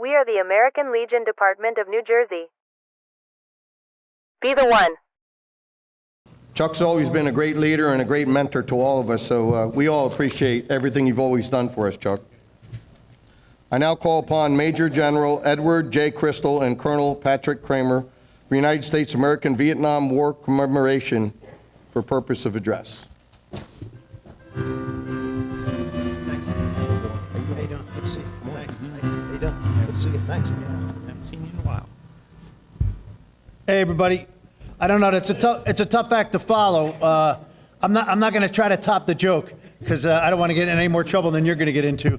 We are the American Legion Department of New Jersey. Be the one. Chuck's always been a great leader and a great mentor to all of us, so we all appreciate everything you've always done for us, Chuck. I now call upon Major General Edward J. Crystal and Colonel Patrick Kramer for United States American-Vietnam War commemoration for purpose of address. How you doing? Good to see you. Thanks. How you doing? Good to see you. Thanks. Haven't seen you in a while. Hey, everybody. I don't know. It's a tough act to follow. I'm not going to try to top the joke because I don't want to get in any more trouble than you're going to get into.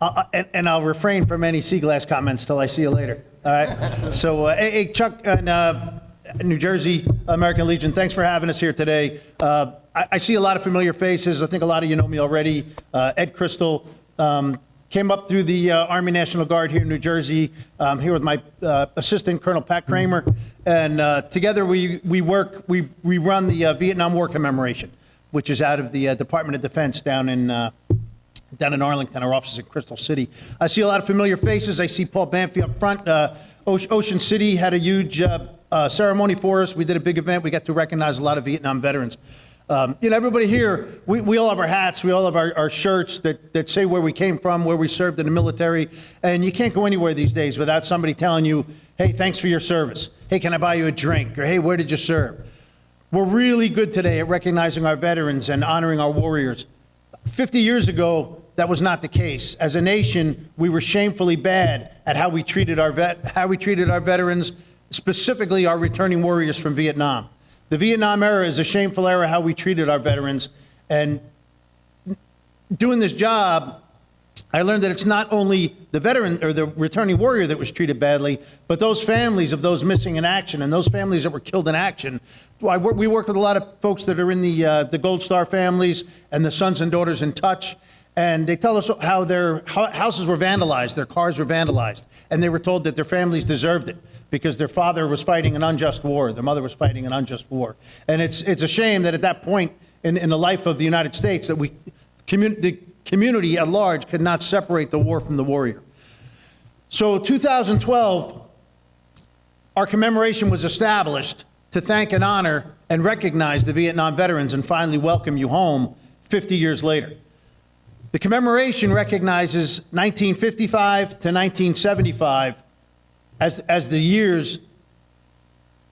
I'll refrain from any sea glass comments till I see you later. All right. So, hey, Chuck and New Jersey American Legion, thanks for having us here today. I see a lot of familiar faces. I think a lot of you know me already. Ed Crystal came up through the Army National Guard here in New Jersey. Here with my assistant, Colonel Pat Kramer, and together we run the Vietnam War commemoration, which is out of the Department of Defense down in Arlington. Our office is in Crystal City. I see a lot of familiar faces. I see Paul Banffy up front. Ocean City had a huge ceremony for us. We did a big event. We got to recognize a lot of Vietnam veterans. Everybody here, we all have our hats, we all have our shirts that say where we came from, where we served in the military, and you can't go anywhere these days without somebody telling you, hey, thanks for your service. Hey, can I buy you a drink? Or hey, where did you serve? We're really good today at recognizing our veterans and honoring our warriors. 50 years ago, that was not the case. As a nation, we were shamefully bad at how we treated our veterans, specifically our returning warriors from Vietnam. The Vietnam era is a shameful era how we treated our veterans. And doing this job, I learned that it's not only the veteran or the returning warrior that was treated badly, but those families of those missing in action and those families that were killed in action. We work with a lot of folks that are in the Gold Star families and the Sons and Daughters in Touch. And they tell us how their houses were vandalized, their cars were vandalized, and they were told that their families deserved it because their father was fighting an unjust war, their mother was fighting an unjust war. And it's a shame that at that point in the life of the United States that the community at large could not separate the war from the warrior. So 2012, our commemoration was established to thank and honor and recognize the Vietnam veterans and finally welcome you home 50 years later. The commemoration recognizes 1955 to 1975 as the years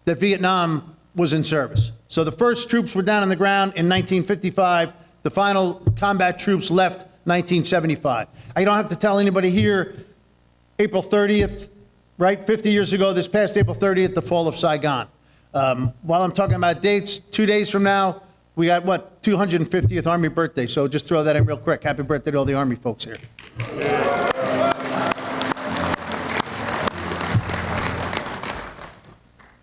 that Vietnam was in service. So the first troops were down on the ground in 1955. The final combat troops left 1975. I don't have to tell anybody here, April 30th, right? 50 years ago, this past April 30th, the fall of Saigon. While I'm talking about dates, 2 days from now, we got, 250th Army birthday. So just throw that in real quick. Happy birthday to all the Army folks here.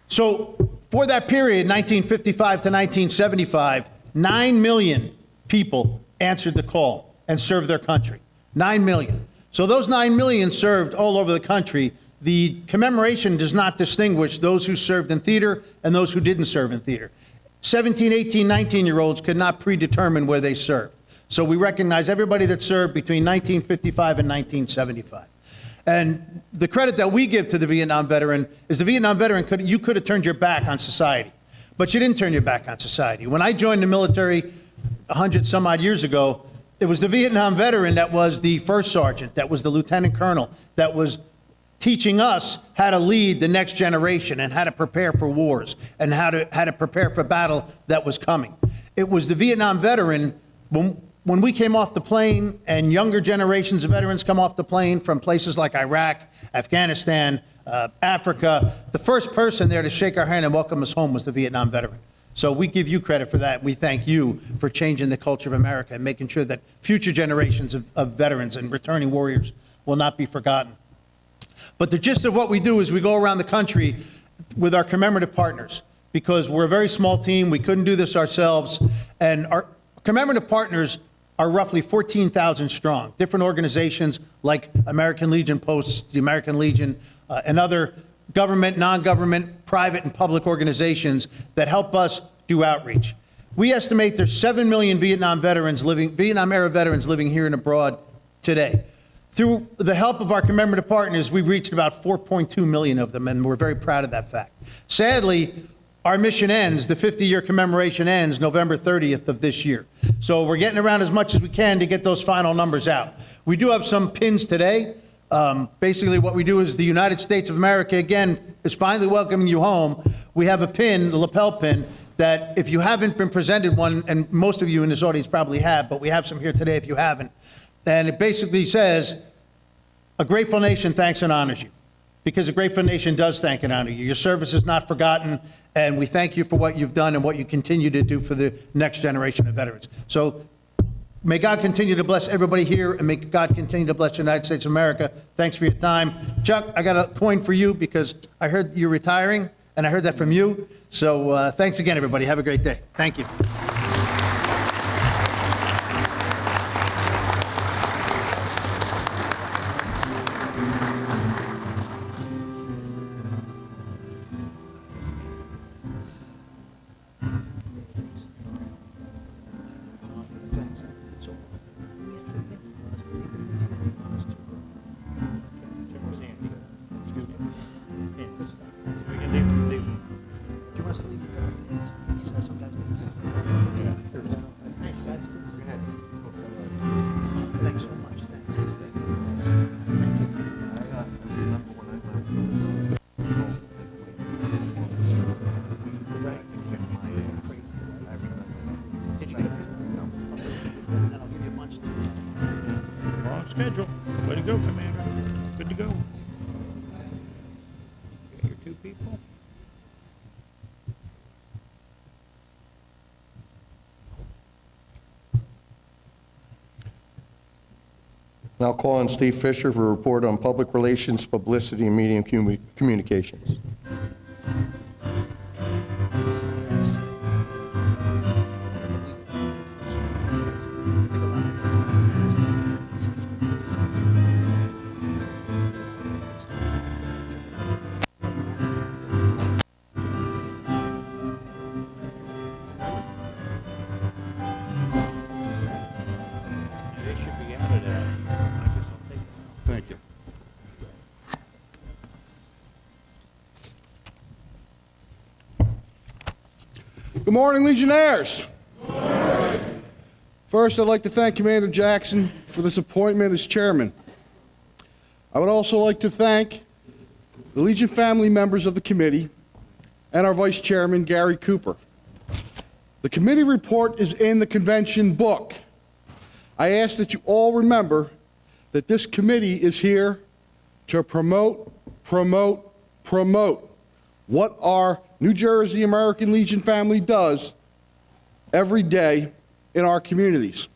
So for that period, 1955 to 1975, 9 million people answered the call and served their country. 9 million. So those 9 million served all over the country. The commemoration does not distinguish those who served in theater and those who didn't serve in theater. 17, 18, 19-year-olds could not predetermine where they served. So we recognize everybody that served between 1955 and 1975. And the credit that we give to the Vietnam veteran is the Vietnam veteran, you could have turned your back on society, but you didn't turn your back on society. When I joined the military 100 some odd years ago, it was the Vietnam veteran that was the first sergeant, that was the lieutenant colonel, that was teaching us how to lead the next generation and how to prepare for wars and how to prepare for battle that was coming. It was the Vietnam veteran, when we came off the plane and younger generations of veterans come off the plane from places like Iraq, Afghanistan, Africa, the first person there to shake our hand and welcome us home was the Vietnam veteran. So we give you credit for that. We thank you for changing the culture of America and making sure that future generations of veterans and returning warriors will not be forgotten. But the gist of what we do is we go around the country with our commemorative partners because we're a very small team. We couldn't do this ourselves. And our commemorative partners are roughly 14,000 strong. Different organizations like American Legion Posts, the American Legion, and other government, non-government, private, and public organizations that help us do outreach. We estimate there's 7 million Vietnam era veterans living here and abroad today. Through the help of our commemorative partners, we've reached about 4.2 million of them, and we're very proud of that fact. Sadly, our mission ends, the 50-year commemoration ends November 30th of this year. So we're getting around as much as we can to get those final numbers out. We do have some pins today. Basically, what we do is the United States of America, again, is finally welcoming you home. We have a pin, the lapel pin, that if you haven't been presented one, and most of you in this audience probably have, but we have some here today if you haven't. And it basically says, a grateful nation thanks and honors you. Because a grateful nation does thank and honor you. Your service is not forgotten, and we thank you for what you've done and what you continue to do for the next generation of veterans. So may God continue to bless everybody here, and may God continue to bless the United States of America. Thanks for your time. Chuck, I got a coin for you because I heard you're retiring, and I heard that from you. So thanks again, everybody. Have a great day. Thank you. Thanks so much. Wrong schedule. Way to go, Commander. Good to go. Got your 2 people. Now call on Steve Fisher for a report on public relations, publicity, and media communications. They should be out of that. I guess I'll take them out. Thank you. Good morning, Legionnaires. First, I'd like to thank Commander Jackson for this appointment as chairman. I would also like to thank the Legion family members of the committee and our vice chairman, Gary Cooper. The committee report is in the convention book. I ask that you all remember that this committee is here to promote what our New Jersey American Legion family does every day in our communities.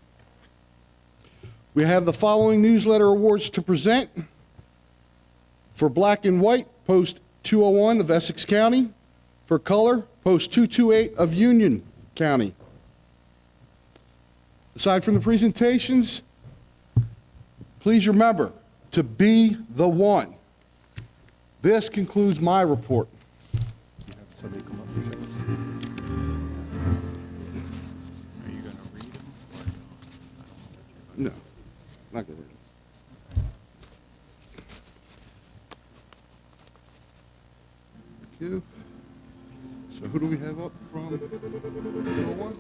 We have the following newsletter awards to present. For black and white, Post 201 of Essex County. For color, Post 228 of Union County. Aside from the presentations, please remember to be the one. This concludes my report. Are you going to read them? No, not going to read it. Thank you. So who do we have up from 201?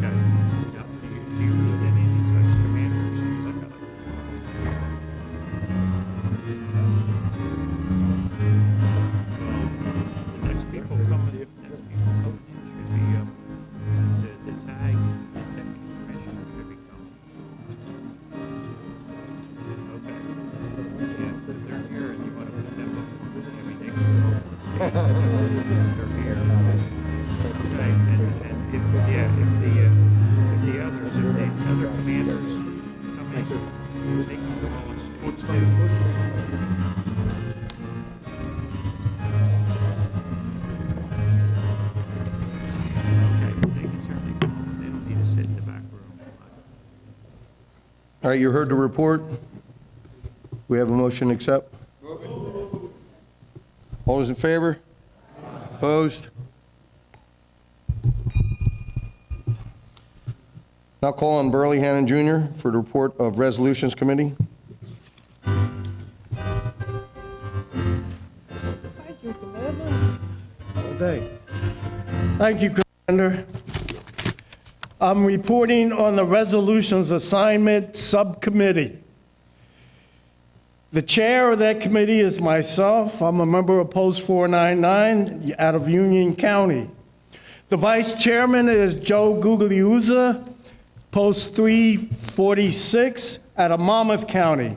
Okay. All right, you heard the report. We have a motion to accept. All those in favor? Opposed? Now call on Burley Hannon Jr. for the report of Resolutions Committee. Thank you, Commander. All day. Thank you, Commander. I'm reporting on the Resolutions Assignment Subcommittee. The chair of that committee is myself. I'm a member of Post 499 out of Union County. The vice chairman is Joe Gugliuzza, Post 346 out of Monmouth County.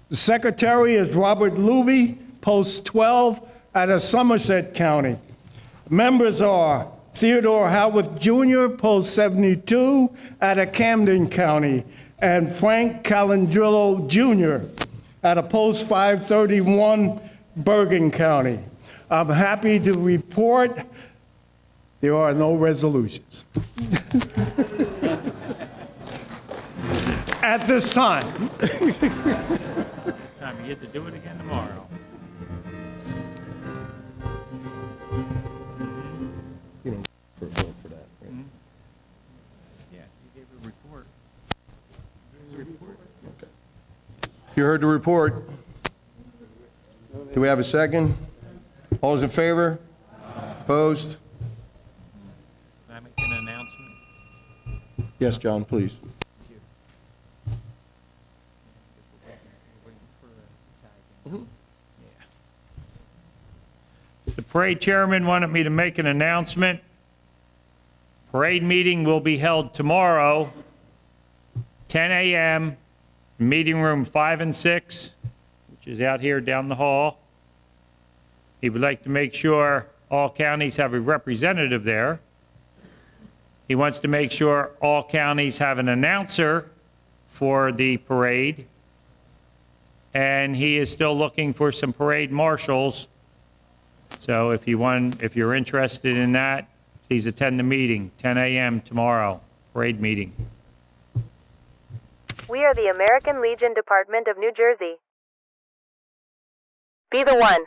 The secretary is Robert Luby, Post 12 out of Somerset County. Members are Theodore Howard Jr., Post 72 out of Camden County, and Frank Calandrillo Jr. out of Post 531, Bergen County. I'm happy to report there are no resolutions at this time. Time you get to do it again tomorrow. Yeah, you gave a report. You heard the report. Do we have a second? All those in favor? Opposed? Can I make an announcement? Yes, John, please. The parade chairman wanted me to make an announcement. Parade meeting will be held tomorrow, 10 a.m., meeting room 5 and 6, which is out here down the hall. He would like to make sure all counties have a representative there. He wants to make sure all counties have an announcer for the parade. And he is still looking for some parade marshals. So if you're interested in that, please attend the meeting, 10 a.m. tomorrow, parade meeting. We are the American Legion Department of New Jersey. Be the one.